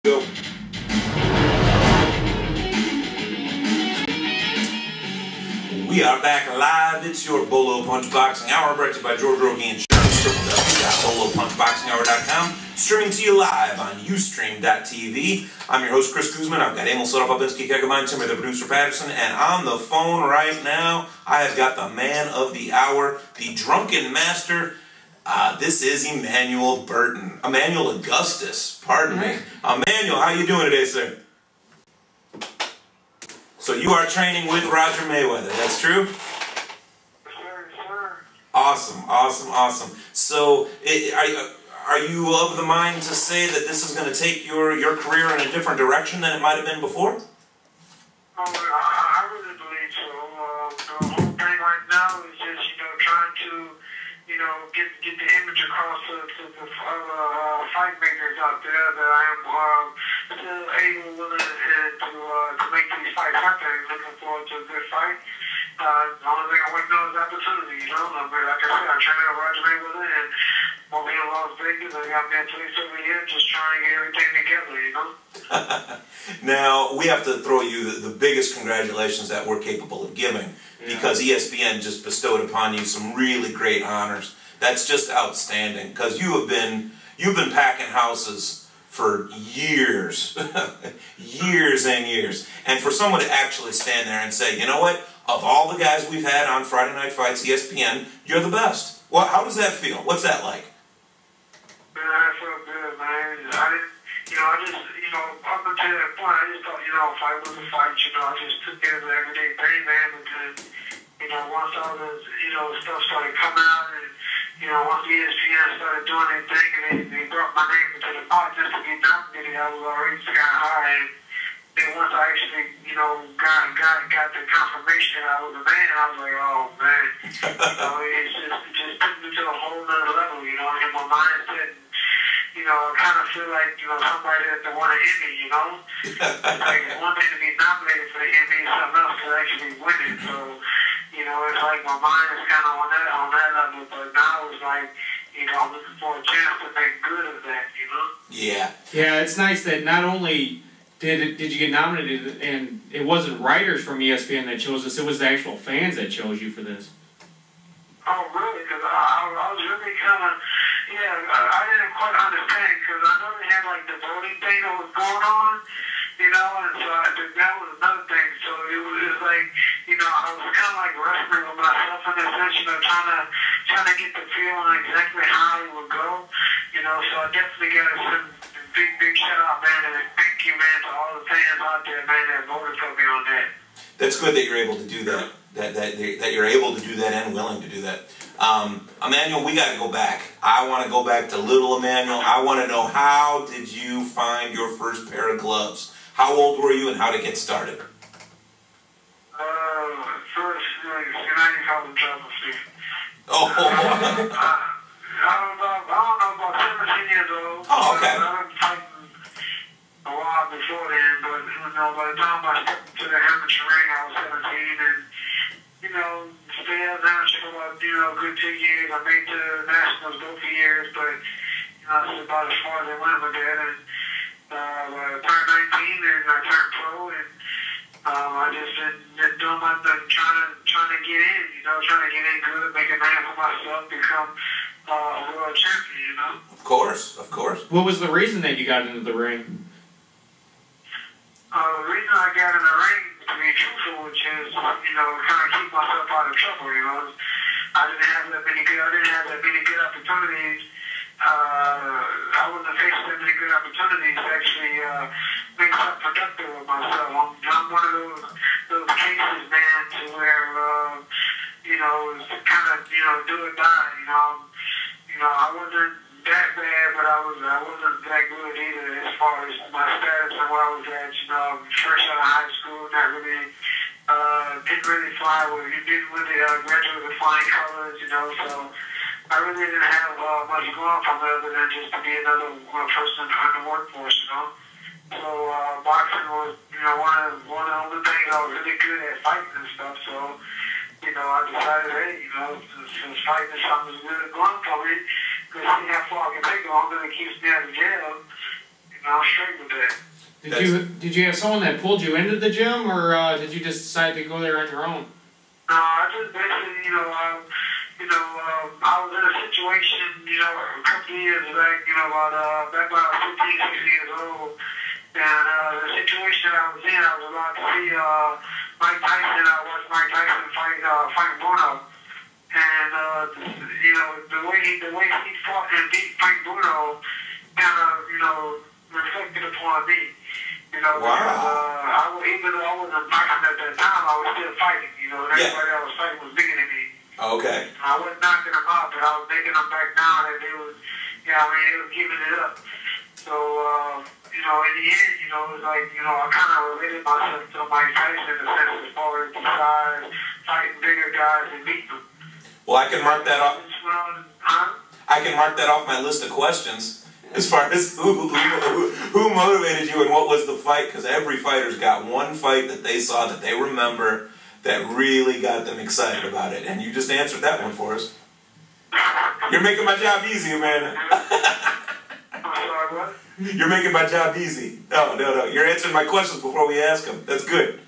Go. We are back live. It's your Bolo Punch Boxing Hour, brought to you by George Rogie Insurance. www.bolopunchboxinghour.com. Streaming to you live on Ustream.tv. I'm your host, Chris Kuzman. I've got Emil Sotopapinsky, Kegamine, Timmy, the producer, Patterson, and on the phone right now, I have got the man of the hour, the drunken master. This is Emanuel Augustus. Pardon me. Emanuel, how you doing today, sir? So you are training with Roger Mayweather, that's true? Sure. Awesome, awesome, awesome. So are you of the mind to say that this is going to take your career in a different direction than it might have been before? I really believe so. The whole thing right now is just, trying to, get the image across to the other fight makers out there that I am still able, willing to make these fights happen. Looking forward to a good fight. The only thing I'm waiting on is opportunity, Like I said, I'm training with Roger Mayweather, and we'll be in Las Vegas. I got me a place over here just trying to get everything together, Now, we have to throw you the biggest congratulations that we're capable of giving, because ESPN just bestowed upon you some really great honors. That's just outstanding, because you've been packing houses for years, years and years. And for someone to actually stand there and say, you know what, of all the guys we've had on Friday Night Fights, ESPN, you're the best. Well, how does that feel? What's that like? Man, I feel good, man. I just, up until that point, I just thought, fight was a fight, I just took it as an everyday thing, man. And then, once all this, stuff started coming out, and, once the ESPN started doing their thing, and they brought my name into the pot just to be nominated, I was already kind of high. And then once I actually, got the confirmation that I was a man, I was like, oh, man. It just took me to a whole nother level, in my mindset. I kind of feel like, somebody that want an Emmy, Like, it's one thing to be nominated for the Emmy, something else to actually win it. So, it's like my mind is kind of on that level, but now it's like, I'm looking for a chance to make good of that, Yeah. Yeah, it's nice that not only did you get nominated, and it wasn't writers from ESPN that chose us, it was the actual fans that chose you for this. Oh, really? Because I was really kind of, I didn't quite understand, because I know they had, like, the voting thing that was going on, and so that was another thing. So it was like, I was kind of like wrestling with myself in a sense, trying to get the feel on exactly how it would go, so I definitely got to send big shout out, man, and thank you, man, to all the fans out there, man, that voted for me on that. That's good that you're able to do that. That you're able to do that and willing to do that. Emanuel, we got to go back. I want to go back to little Emanuel. I want to know, how did you find your first pair of gloves? How old were you and how to get started? First, now you call them trouble, Steve. Oh. I don't know, about 17 years old. Oh, okay. I've been fighting a while before then, but, by the time I stepped into the amateur ring, I was 17, and, stayed at amateur for about, a good 2 years. I made the nationals both years, but, that's about as far as I went with that, and, I turned 19, and I turned pro, and, I just been doing my thing, trying to get in, trying to get in good, make a name for myself, become a world champion, Of course, of course. What was the reason that you got into the ring? The reason I got in the ring, to be truthful, which is, kind of keep myself out of trouble, I didn't have that many good opportunities. I wasn't facing that many good opportunities to actually make something productive of myself. I'm one of those cases, man, to where, it's kind of, do or die, I wasn't that bad, but I wasn't that good either as far as my status and where I was at, fresh out of high school, didn't really fly with, didn't really graduate with flying colors, so I really didn't have much going for me other than just to be another person in the workforce, So boxing was, one of the only things I was really good at, fighting and stuff, so, I decided, hey, since fighting is something that's really going for me, because see how far I can take it, I'm going to keep me out of jail, I'm straight with that. Did you have someone that pulled you into the gym, or did you just decide to go there on your own? No, I just basically, I was in a situation, a couple of years back, back when I was 15, 16 years old, and the situation that I was in, I was about to see Mike Tyson. I watched Mike Tyson fight Bruno, and the way he fought and beat Frank Bruno kind of, reflected upon me. Wow. Because even though I wasn't boxing at that time, I was still fighting. And everybody that was fighting was bigger than me. Okay. I wasn't knocking them out, but I was making them back down, and they was giving it up. So, in the end, it was like, I kind of related myself to Mike Tyson in the sense as far as the size, fighting bigger guys and beating them. Well, I can mark that off. I can mark that off my list of questions. As far as who motivated you and what was the fight, because every fighter's got one fight that they saw that they remember that really got them excited about it, and you just answered that one for us. You're making my job easy, man. I'm sorry, what? You're making my job easy. No. You're answering my questions before we ask them. That's good.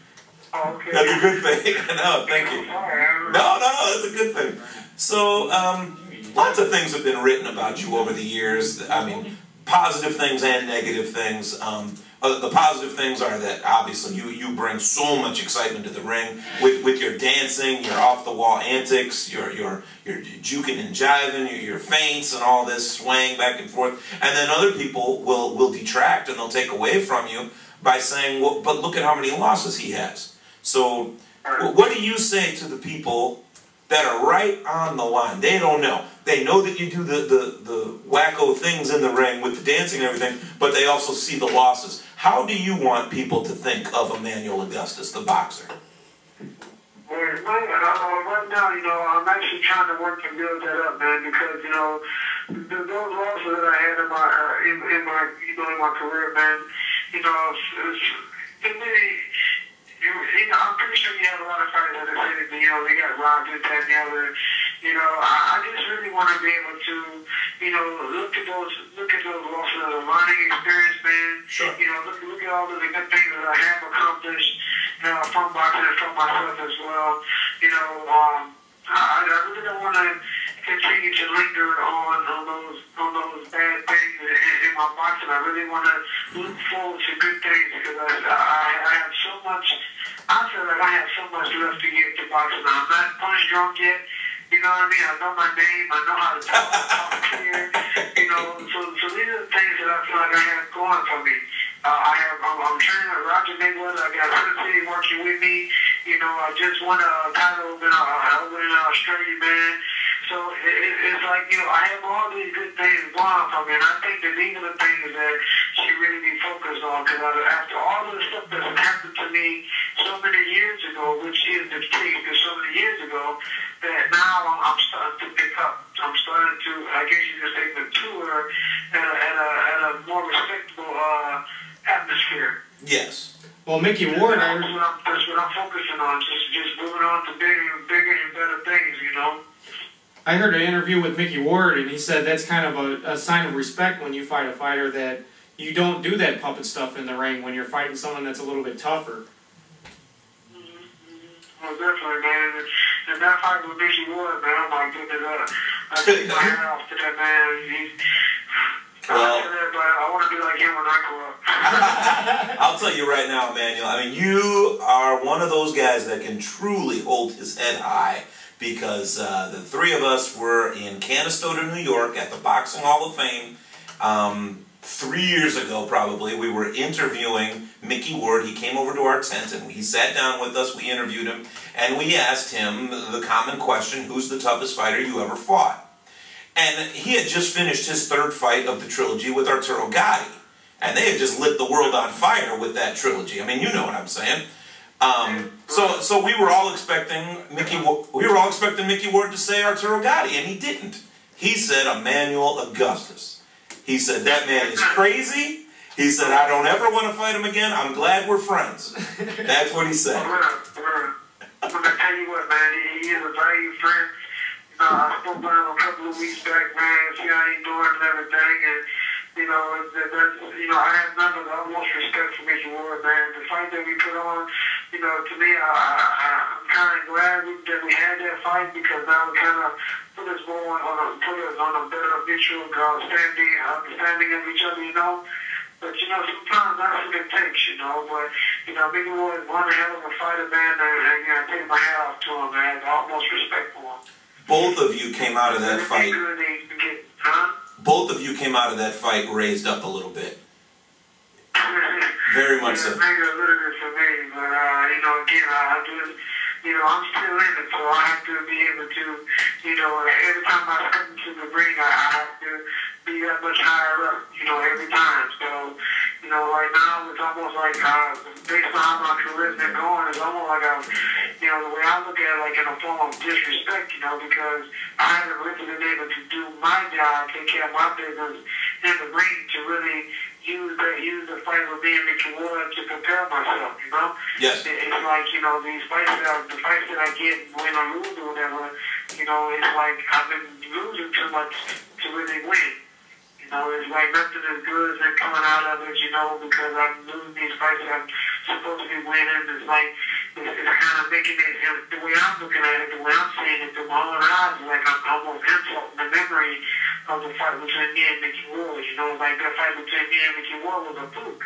Oh, okay. That's a good thing. No, thank you. No, that's a good thing. So, lots of things have been written about you over the years. I mean, positive things and negative things. The positive things are that obviously you bring so much excitement to the ring with your dancing, your off-the-wall antics, your juking and jiving, your feints and all this swaying back and forth. And then other people will detract and they'll take away from you by saying, well, but look at how many losses he has. So what do you say to the people that are right on the line? They don't know. They know that you do the wacko things in the ring with the dancing and everything, but they also see the losses. How do you want people to think of Emanuel Augustus, the boxer? Well, right now, I'm actually trying to work to build that up, man, because, those losses that I had in my career, man, it really, I'm pretty sure you have a lot of fighters that are saying, they got robbed, this, that, and the other. I just really want to be able to, look at those losses as a learning experience, man. Sure. Look at all the good things that I have accomplished, from boxing and from myself as well. I really don't want to continue to linger on those bad things in my boxing. I really want to look forward to good things because I have so much. I feel like I have so much left to give to boxing. I'm not punch drunk yet. You know what I mean? I know my name. I know how to talk clear. So these are the things that I feel like I have going for me. I'm training with Roger Mayweather. I got City working with me. I just won a title over in Australia, man. So it's like, I have all these good things going for me, and I think that these are the things that she really be focused on, because after all the stuff that's happened to me so many years ago, which is the case, because so many years ago, that now I'm starting to pick up. I'm starting to, I guess you could say, mature at a more respectable atmosphere. Yes. Well, Micky Ward, that's what I'm focusing on, just moving on to bigger and better things, I heard an interview with Micky Ward, and he said that's kind of a sign of respect when you fight a fighter, that you don't do that puppet stuff in the ring when you're fighting someone that's a little bit tougher. Well, definitely, man. And that fight with Micky Ward, man, oh my goodness, I take my hat off to that man. I want to be like him when I grow up. I'll tell you right now, Emanuel, I mean, you are one of those guys that can truly hold his head high, because the three of us were in Canastota, New York at the Boxing Hall of Fame 3 years ago, probably. We were interviewing Micky Ward. He came over to our tent and he sat down with us. We interviewed him and we asked him the common question, who's the toughest fighter you ever fought? And he had just finished his third fight of the trilogy with Arturo Gatti. And they had just lit the world on fire with that trilogy. I mean, you know what I'm saying. So we were all expecting Micky Ward to say Arturo Gatti, and he didn't. He said Emanuel Augustus. He said, that man is crazy. He said, I don't ever want to fight him again. I'm glad we're friends. That's what he said. I'm going to tell you what, man. He is a valued friend. I spoke to him a couple of weeks back, man, see how he's doing and everything. And you know, I have none of the utmost respect for Micky Ward, man. The fight that we put on, you know, to me, I'm kind of glad that we had that fight because now it kind of put us on a better mutual understanding of each other, you know. But, you know, sometimes that's what it takes, you know. But, you know, Micky Ward is one hell of a fighter, man, and you know, I take my hat off to him, man. The utmost respect for him. Both of you came out of that fight. Huh? Both of you came out of that fight raised up a little bit. Very much so. Maybe a little bit for me, but, you know, again, I'm still in it, so I have to be able to, you know, every time I step into the ring, I have to be that much higher up, you know, every time. So, you know, right now, it's almost like, based on how my career's been going, it's almost like you know, the way I look at it, like in a form of disrespect, you know, because I haven't really been able to do my job, take care of my business in the ring to really use the fight with me and Micky Ward to prepare myself, you know? Yes. It's like, you know, the fights that I get when I lose or whatever, you know, it's like I've been losing too much to really win. You know, it's like nothing as good as it coming out of it, you know, because I'm losing these fights that I'm supposed to be winning. It's like, it's kind of making it, the way I'm looking at it, the way I'm seeing it through my own eyes, is like I'm almost insulting the memory of the fight between me and Micky Ward. You know, like that fight between me and Micky Ward was a fluke.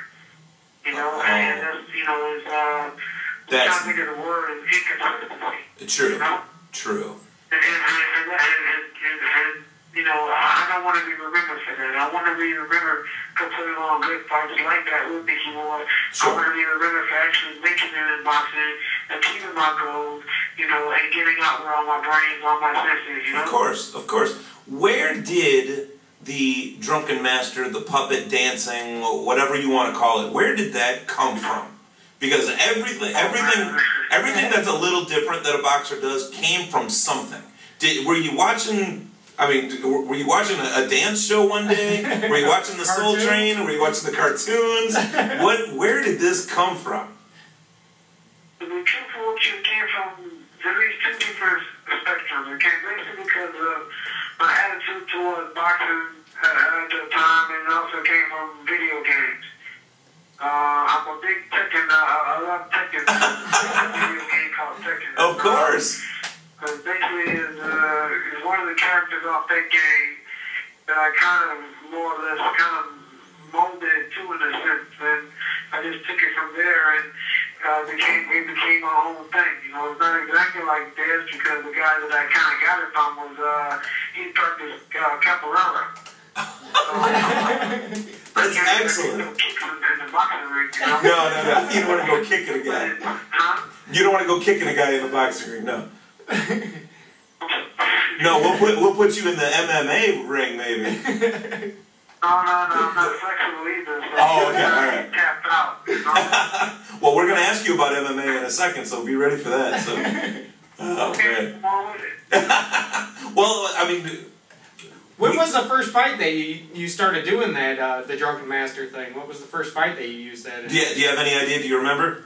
You know, and that's, you know, it's, I'm trying to think of the word, is inconsistency. True. You know? True. And you know, I don't want to be remembered for that. I want to be remembered for putting on good fights like that with Micky Ward. Sure. I want to be remembered for actually making it in boxing, achieving my goals, you know, and getting out where all my brains, all my senses, you know? Of course, of course. Where did the drunken master, the puppet dancing, whatever you want to call it, where did that come from? Because everything that's a little different that a boxer does came from something. Were you watching? I mean, were you watching a dance show one day? Were you watching the Soul Train? Were you watching the cartoons? Where did this come from? To be truthful, it came from at least two different spectrums. It came basically because of my attitude towards boxing at the time, and it also came from video games. I'm a big Tekken. I love Tekken. There's a video game called Tekken. Of course. Because basically is one of the characters off that game that I kind of more or less kind of molded to in a sense, and I just took it from there and it became my own thing. You know, it's not exactly like this because the guy that I kind of got it from was he practiced capoeira. That's excellent. In the boxing ring, you know? No. You don't want to go kicking a guy. Huh? You don't want to go kicking a guy in the boxing ring, no. No, we'll put you in the MMA ring, maybe. No, I'm not flexible either. So oh, okay, all right. Tapped out, you know? Well, we're going to ask you about MMA in a second, so be ready for that. So, okay, come on with it. Well, I mean, when was the first fight that you started doing that, the Drunken Master thing? What was the first fight that you used that in? Do you have any idea? Do you remember?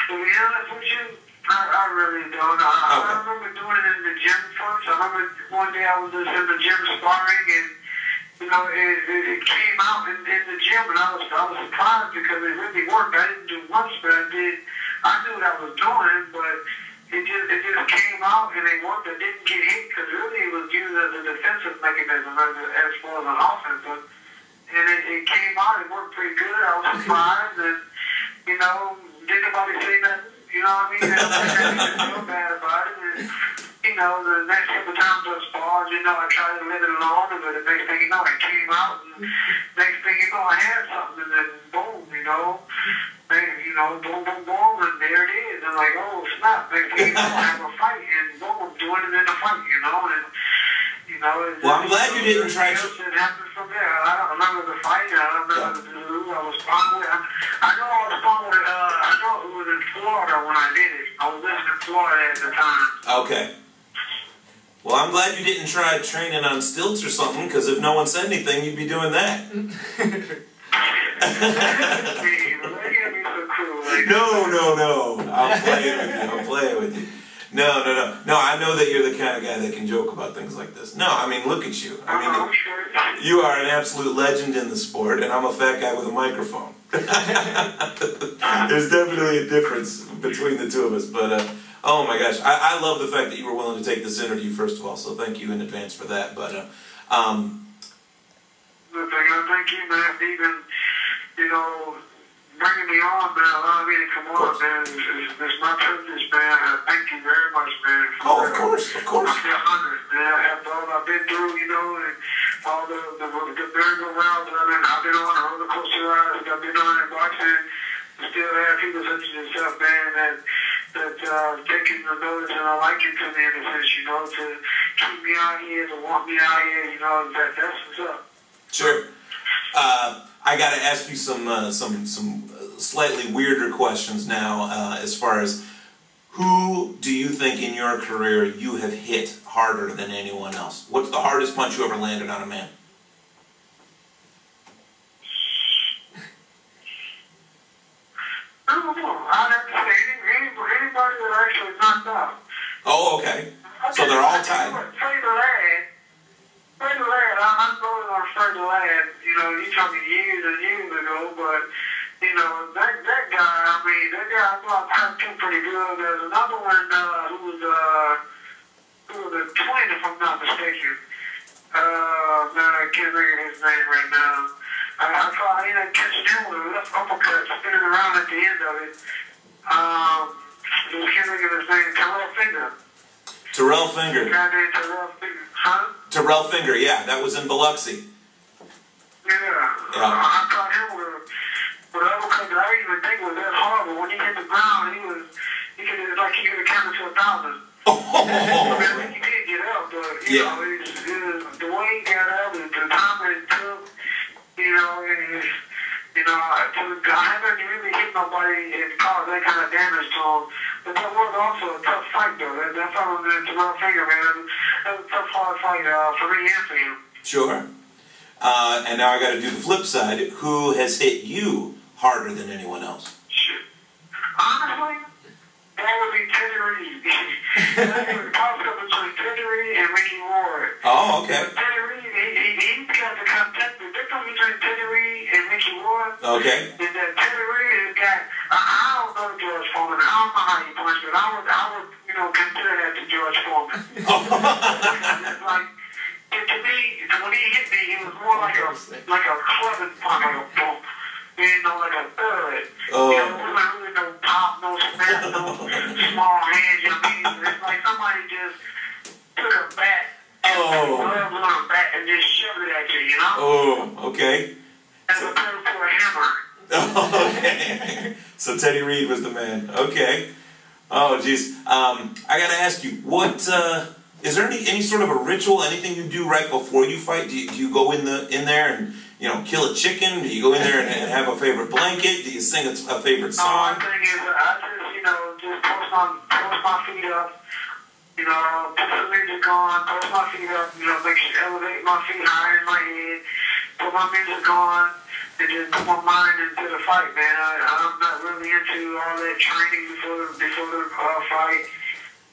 To be honest with you, I really don't. I remember doing it in the gym first. I remember one day I was just in the gym sparring, and you know, it came out in the gym, and I was surprised because it really worked. I didn't do much, but I did. I knew what I was doing, but it just came out and it worked. I didn't get hit because really it was used as a defensive mechanism as far as an offensive. And it came out. It worked pretty good. I was surprised, and you know, didn't nobody say nothing. You know what I mean? I didn't feel bad about it. And, you know, the next couple times I sparred, you know, I tried to let it alone, but the next thing you know, it came out, and next thing you know, I had something, and then boom, you know, boom, and there it is. And like, oh, snap, next thing you know, I have a fight, and boom, I'm doing it in a fight, you know, and, you know, well, I'm glad you didn't try to... It happened from there. I don't remember the fight, I don't remember who I was sparring with. I know I was sparring with, I know it was in Florida when I did it. I was living in Florida at the time. Okay. Well, I'm glad you didn't try training on stilts or something, because if no one said anything, you'd be doing that. No. I'll play it with you. No, no, no. No, I know that you're the kind of guy that can joke about things like this. No, I mean, look at you. I mean, you are an absolute legend in the sport, and I'm a fat guy with a microphone. There's definitely a difference between the two of us, but oh my gosh, I love the fact that you were willing to take this interview, first of all, so thank you in advance for that. But thank you, man, even, you know, bringing me on, man, allowing me to come on, man, it's my privilege, man. Thank you very much, man. Oh, of course, of course. I feel honored, man, after all I've been through, you know, and all the merry-go-rounds I've been on, the roller coaster rides I've been on in boxing, still have people such as yourself, man, that taking the notice and a liking to me in a sense, you know, to keep me out here, to want me out here, you know, that's what's up. Sure. I got to ask you some slightly weirder questions now, as far as who do you think in your career you have hit harder than anyone else? What's the hardest punch you ever landed on a man? I don't know. I'd have to say anybody that actually knocked out. Oh, okay. So they're all tied. Freddie Ladd, I'm going on Freddie Ladd. You know, you talking years and years ago, but you know that guy. I mean, that guy I thought tapped him pretty good. There's another one who was a twin, if I'm not mistaken. Man, I can't think of his name right now. I thought I ended up catching him with a left uppercut spinning around at the end of it. I can't think of his name. Terrell Finger. Terrell Finger. Guy named Terrell Finger. Huh? Terrell Finger, yeah, that was in Biloxi. Yeah. I caught him with an uppercut that I didn't even think was that hard, but when he hit the ground, it was like he could have counted to 1,000. I think he did get up, but you know, the way he got up, the time that it took, you know, I haven't really hit nobody and caused that kind of damage to him. But that was also a tough fight, though. That's all I'm going to Terrell Finger, man. That was a tough, hard fight for me and for him. Sure. And now I got to do the flip side. Who has hit you harder than anyone else? Shit. Honestly, that would be Teddy Reed. That was a toss-up between Teddy Reed and Micky Ward. Oh, okay. But Teddy Reed, he got the contact. The difference between Teddy Reed and Micky Ward is that Teddy Reed has got, I don't know George Foreman. I don't know how he punched, but I would, you know, consider that to George Foreman. It's like, to me, when he hit me, it was more like a clubbing punch, like a bump. You know, like a thud. You know, there wasn't really no pop, no snap, no small hands, you know what I mean? It's like somebody just took a bat gloves on a bat and just shoved it at you, you know? Oh, okay. As opposed to a hammer. Okay. So Teddy Reed was the man. Okay. Oh, geez. I got to ask you, what is there any sort of a ritual, anything you do right before you fight? Do you go in there and, you know, kill a chicken? Do you go in there and have a favorite blanket? Do you sing a favorite song? No, my thing is, I just, you know, just post my feet up. You know, put some music on, post my feet up, you know, make sure elevate my feet higher in my head, put my music on, and just put my mind into the fight, man. I'm not really into all that training before the fight.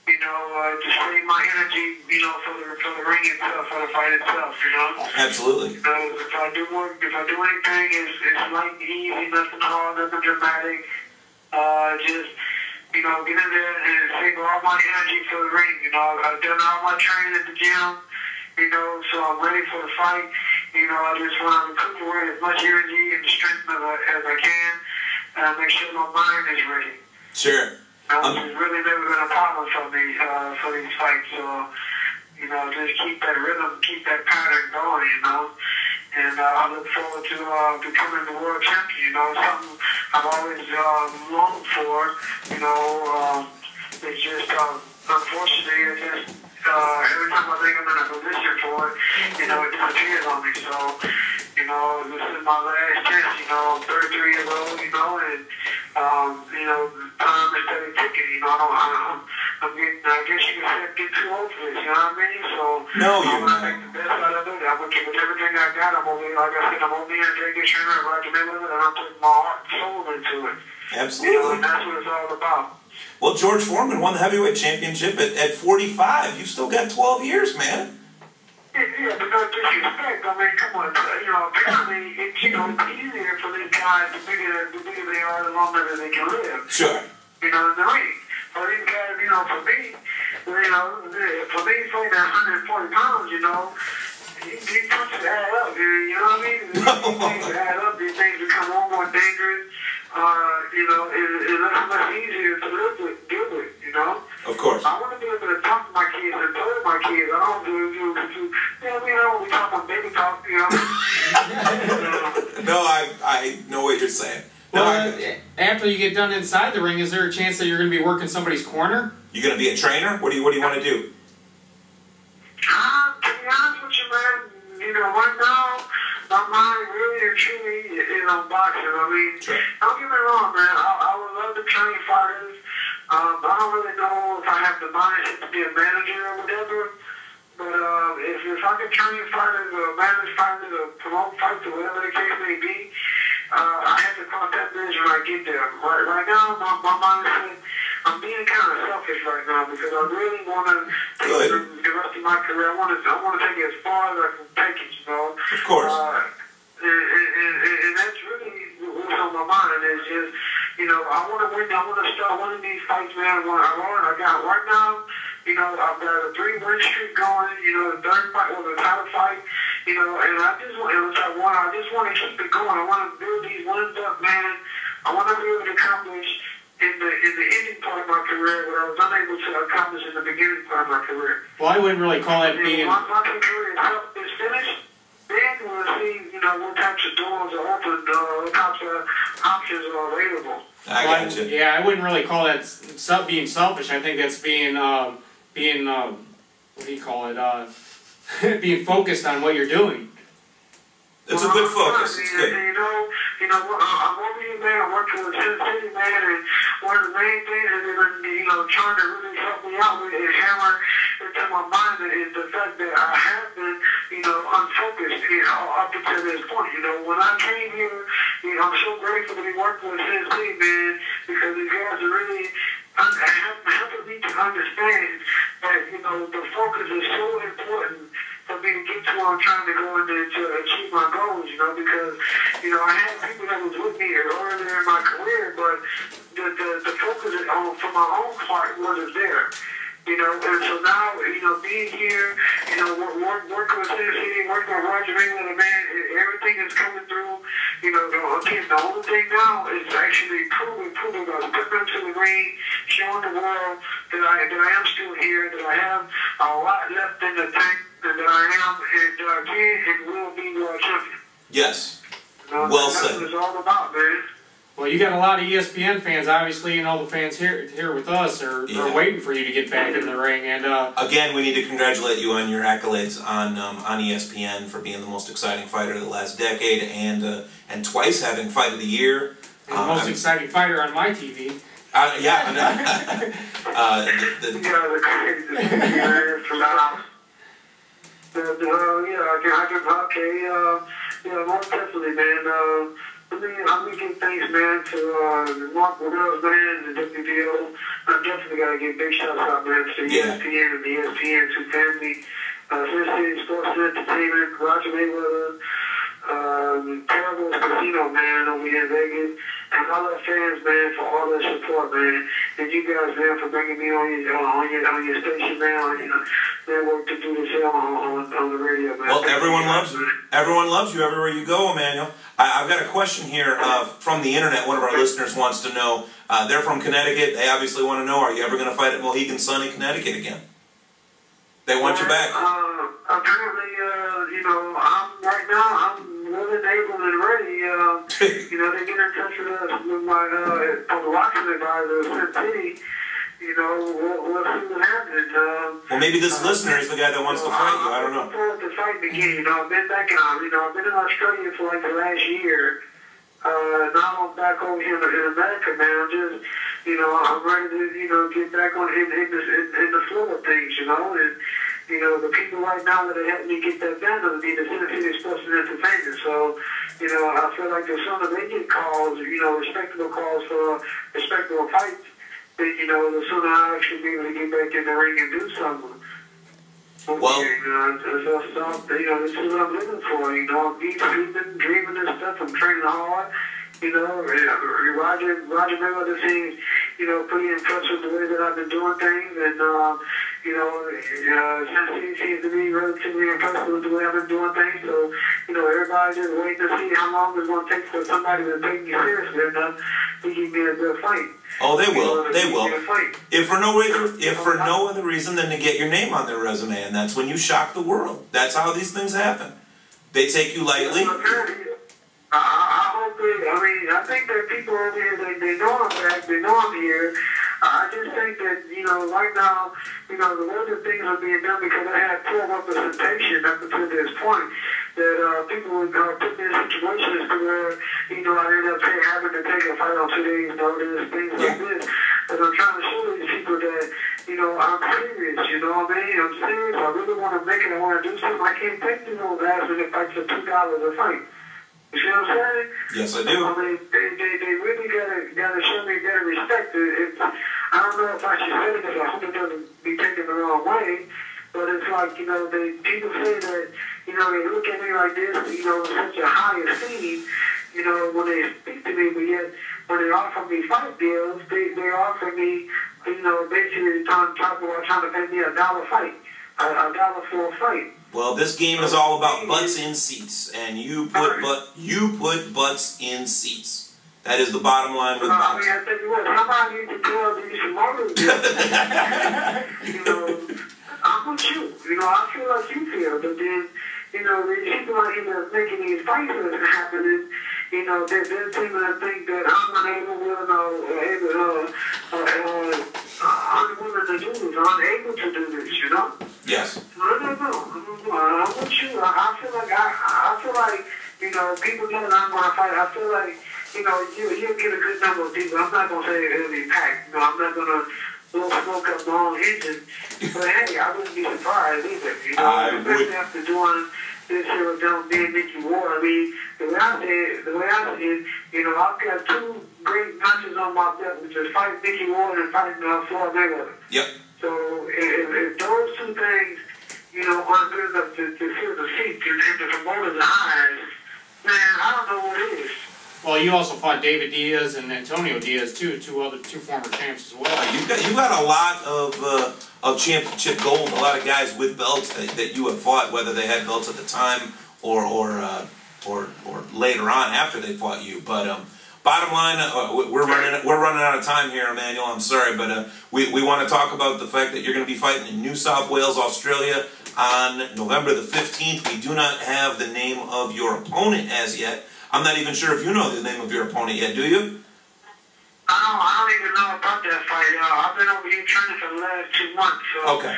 You know, to save my energy, you know, for the ring itself, for the fight itself, you know. Absolutely. So if I do anything, it's light, easy, nothing hard, nothing dramatic. Just, you know, get in there and save all my energy for the ring. You know, I've done all my training at the gym, you know, so I'm ready for the fight. You know, I just want to recuperate as much energy and strength as I can, and make sure my mind is ready. Sure. Which has really never been a problem for me for these fights. So, you know, just keep that rhythm, keep that pattern going, you know. And I look forward to becoming the world champion. You know, something I've always longed for. You know, it's just unfortunately, it's just every time I think I'm in a position for it, you know, it disappears on me. So, you know, this is my last chance. You know, I'm 33 years old. You know, and you know, time is steady ticking. You know, I'm getting, I guess you can say, I'm getting too old for this. You know what I mean? So, no, I'm gonna make the best out of it. I'm gonna give it everything I got. I'm gonna be, like I said, I'm gonna be a very good trainer. I'm gonna with it, and I'm putting my heart and soul into it. Absolutely. You know, and that's what it's all about. Well, George Foreman won the heavyweight championship at 45. You've still got 12 years, man. Yeah, but no disrespect. I mean, come on. Apparently, it's easier for these guys the bigger they are, the longer that they can live. Sure. In the ring. For these guys, for me, fighting at 140 pounds, these punches add up, you know what I mean? These things add up. These things become more dangerous. It's much easier to deal with, Of course. I want to be able to talk to my kids and play with my kids. I don't we talk on baby talk, No, I know what you're saying. Well, after you get done inside the ring, is there a chance that you're going to be working somebody's corner? You going to be a trainer? What do you want to do? To be honest with you, man, right now, my mind really and truly is on boxing. I mean, sure. Don't get me wrong, man. I would love to train fighters. I don't really know if I have the mindset to be a manager or whatever. But if I can train fighters or manage fighters or promote fights or whatever the case may be, I have to cross that bridge when I get there. Right now, my mindset, I'm being kind of selfish right now because I really want to take the rest of my career. I want to take it as far as I can take it, Of course. And that's really what's on my mind. Is just, I want to win. I want to start winning these fights, man. I got right now. I've got a 3-win streak going. The third fight was a title fight. And I just want to keep it going. I want to build these wins up, man. I want to be able to accomplish in the ending part of my career what I was unable to accomplish in the beginning part of my career. Well, I wouldn't really call that being. Once my career is finished, then we'll see, what types of doors are open, what types of options are available. I got you. Yeah, I wouldn't really call that being selfish. I think that's being what do you call it? Being focused on what you're doing. It's a good focus. It's good. I'm over here, man. I work for the City, man, and one of the main things that they've been, trying to really help me out with and hammer into my mind is the fact that I have been, unfocused, up until this point. When I came here, I'm so grateful to be working with City, man, because these guys are really helping me to understand that, the focus is so important for me to get to where I'm trying to go and to achieve my goals, because, I had people that was with me earlier in my career, but the focus for my own part wasn't there. And so now, being here, working with City, working with Roger Mayweather, man, everything is coming through. Again, the only thing now is actually proving us, putting them to the ring, showing the world that I am still here, that I have a lot left in the tank, and that I am, and can and will be world champion. Yes. Well said. That's what it's all about, man. Well, you got a lot of ESPN fans, obviously, and all the fans here with us are waiting for you to get back in the ring. And again, we need to congratulate you on your accolades on ESPN for being the most exciting fighter of the last decade, and twice having Fight of the Year. And the most exciting fighter on my TV. Yeah. Most definitely, man. I'm giving thanks, man, to Mark Waddell's, man, the WBO. I definitely got to give big shout out, man, to ESPN and the ESPN 2 family, Cincinnati Sports Entertainment, Roger Mayweather, Terrible Casino, man, over here in Vegas, and all the fans, man, for all their support, man, and you guys, man, for bringing me on your station, man, on your network to do this here on the radio, man. Well, everyone loves you. Everyone loves you everywhere you go, Emanuel. I've got a question here from the internet. One of our listeners wants to know. They're from Connecticut. They obviously want to know, are you ever going to fight at Mohegan Sun in Connecticut again? They want you back. Apparently, I'm willing, able, and ready. They get in touch with us with my boxing advisor, Sin City. We'll see what happens. Well, maybe this listener is the guy that wants to fight you. I don't know. I'm looking forward to fighting again. I've been back I've been in Australia for like the last year. Now I'm back over here in America, man. I'm just, I'm ready to, get back on in the flow of things, and, the people right now that are helping me get that band will be the Cincinnati Sports and Entertainment. So, I feel like as soon as they get calls, respectable calls for respectable fights, you know, the sooner I actually be able to get back in the ring and do something. Well, you know, this is what I'm living for. You know, I'm sleeping, dreaming and stuff. I'm training hard. You know, Roger Mayweather seems, you know, pretty impressed with the way that I've been doing things, and you know, he seems to be relatively impressed with the way I've been doing things. So, you know, everybody's just waiting to see how long it's going to take for somebody to take me seriously enough to give me a good fight. Oh, they will. They will. If for no other reason than to get your name on their resume, and that's when you shock the world. That's how these things happen. They take you lightly. I hope I think that people over here, they know I'm back, they know I'm here. I just think that, you know, right now, you know, the way that things are being done, because I had poor representation up until this point, that people would put me in situations to where, you know, I ended up having to take a fight on 2 days' notice, things like this. But I'm trying to show these people that, you know, I'm serious, you know what I mean? I'm serious, I really want to make it, I want to do something. I can't take these old last-minute fights for $2 a fight. You see what I'm saying? Yes, I do. I mean, they really gotta show me better respect. I don't know if I should say this. I hope it doesn't be taken the wrong way. But it's like, you know, people say that, you know, they look at me like this, you know, with such a high esteem, you know, when they speak to me, but yet when they offer me fight deals, they offer me, you know, basically trying to pay me $1 fight, $1 for a fight. Well, this game is all about butts in seats, and you put butts in seats. That is the bottom line with boxing. I tell you what, somebody needs to tell these tomorrow. You know, I'm with you. You know, I feel like you feel, but then, you know, these people out here that's making these fights that's happening, you know, they're seeming to think that I'm unable to do this, unable to do this, you know? Yes. No. I'm with you. I feel like, you know, people know that I'm going to fight. I feel like, you know, you'll get a good number of people. I'm not going to say it'll be packed. You know, I'm not going to blow smoke up my own engine. But hey, I wouldn't be surprised either. You know, especially after doing this here with them being Micky Ward. I mean, the way I see it, you know, I've got 2 great matches on my belt, which is fighting Micky Ward and fighting Floyd Mayweather. Yep. So if those 2 things, you know, aren't good enough to fill the seat and the promoter's eyes, man, I don't know what it is. Well, you also fought David Diaz and Antonio Diaz too, two former champs as well. You got a lot of championship gold, a lot of guys with belts that you have fought, whether they had belts at the time or later on after they fought you. But bottom line, we're running out of time here, Emanuel. I'm sorry, but we want to talk about the fact that you're going to be fighting in New South Wales, Australia, on November the 15th. We do not have the name of your opponent as yet. I'm not even sure if you know the name of your opponent yet, do you? I don't even know about that fight. I've been over here training for the last 2 months. So, okay.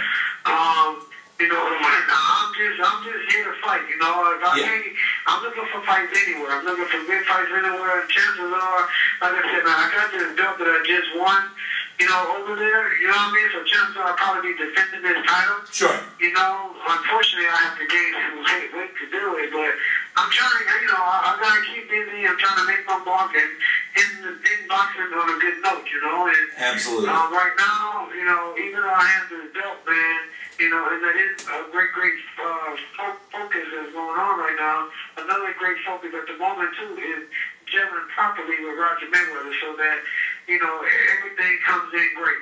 You know, I'm just here to fight. You know, I'm looking for fights anywhere. I'm looking for big fights anywhere. And chances are, like I said, man, I got this belt that I just won. You know, over there, you know what I mean? So chances are I'll probably be defending this title. Sure. You know, unfortunately I have to gain some weight to do it, but I'm trying, you know, I gotta keep busy. I'm trying to make my mark and in boxing on a good note, you know. And absolutely. Right now, you know, even though I have this belt, man, you know, and that is a great focus that's going on right now. Another great focus at the moment too is gelling properly with Roger Mayweather, so that, you know, everything comes in great.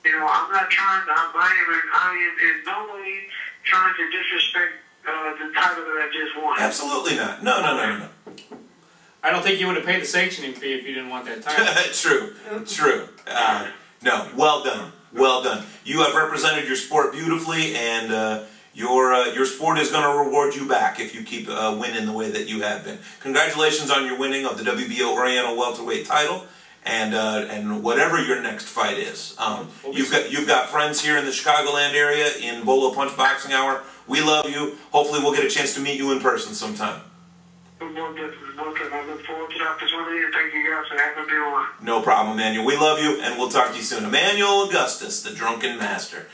You know, I'm not trying to, I am in no way trying to disrespect the title that I just won. Absolutely not. No. I don't think you would have paid the sanctioning fee if you didn't want that title. True. No, well done. You have represented your sport beautifully, and your sport is going to reward you back if you keep winning the way that you have been. Congratulations on your winning of the WBO Oriental welterweight title, and whatever your next fight is. You've got friends here in the Chicagoland area in Bolo Punch Boxing Hour. We love you. Hopefully we'll get a chance to meet you in person sometime. I look forward to the opportunity, and thank you guys for having me on. No problem, Emanuel. We love you, and we'll talk to you soon. Emanuel Augustus, the Drunken Master.